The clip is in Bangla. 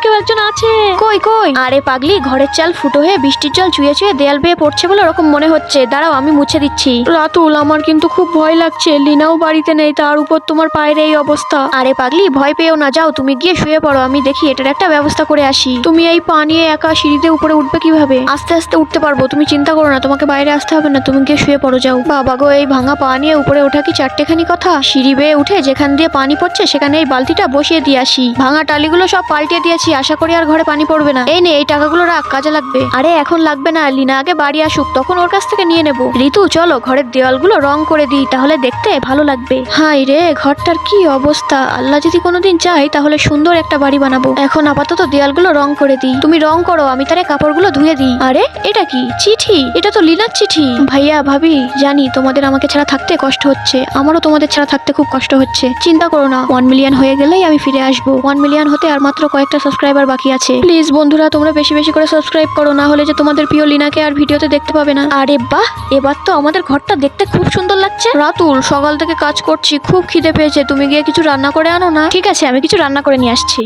কেউ একজন আছে। কই কই? আরে পাগলি, ঘরের চাল ফুটো হয়ে বৃষ্টির জল চুয়ে চুয়ে দেয়াল বেয়ে পড়ছে বলে ওরকম মনে হচ্ছে। দাঁড়াও, আমি মুছে দিচ্ছি। রাতুল, আমার কিন্তু খুব ভয় লাগছে। লিনাও বাড়িতে নেই, তার উপর তোমার পায়ের এই অবস্থা। আরে পাগলি, ভয় পেও না, যাও তুমি গিয়ে শুয়ে পড়ো, আমি দেখি এটার একটা ব্যবস্থা করে আসি। তুমি এই পা নিয়ে একা সিঁড়িতে উপরে উঠবে কিভাবে? আস্তে আস্তে উঠতে পারবো, তুমি চিন্তা করো না, তোমাকে বাইরে আসতে হবে না, তুমি গিয়ে শুয়ে পড়ো, যাও। বাবা গো, এই ভাঙা পা নিয়ে উপরে ওঠা কি চারটেখানি কথা? সিঁড়ি বেয়ে উঠে যেখান দিয়ে পানি পড়ছে সেখানে এই বালতিটা বসিয়ে দিয়ে আসি। ভাঙা টালিগুলো সব পাল্টে দিয়েছি, আশা করি আর ঘরে পানি পড়বে না। এই নে, এই টাকাগুলো রাখ, কাজে লাগবে। আরে এখন লাগবে না, লিনা আগে বাড়ি আসুক, তখন ওর কাছ থেকে নিয়ে নেবো। ঋতু, চলো ঘরের দেওয়ালগুলো রং করে দিই, তাহলে দেখতে ভালো লাগবে। হাই রে, ঘরটার কি অবস্থা! আল্লাহ যদি কোনোদিন চাই তাহলে সুন্দর একটা বাড়ি বানাবো। এখন আপাতত দেওয়ালগুলো রং করে দিই। তুমি রং করো, আমি তারে কাপড়গুলো ধুয়ে দিই। আরে এটা কি? চিঠি? এটা তো লিনার চিঠি। ভাইয়া ভাবি, জানি তোমাদের আমাকে ছাড়া থাকতে কষ্ট হচ্ছে, আমারও তোমাদের ছাড়া থাকতে খুব কষ্ট হচ্ছে। চিন্তা করো না, 1 মিলিয়ন হয়ে গেলেই আমি ফিরে আসবো। 1 মিলিয়ন হতে আর মাত্র কয়েকটা সাবস্ক্রাইবার বাকি আছে। প্লিজ বন্ধুরা, তোমরা বেশি বেশি করে সাবস্ক্রাইব করো, না হলে যে তোমাদের প্রিয় লিনাকে আর ভিডিওতে দেখতে পাবে না। আরে বাহ, এবার তো আমাদের ঘরটা দেখতে খুব সুন্দর লাগছে। রাতুল, সকাল থেকে কাজ করছি, খুব খিদে পেয়েছে, তুমি গিয়ে কিছু রান্না করে আনো না। ঠিক আছে, আমি কিছু রান্না করে নিয়ে আসছি।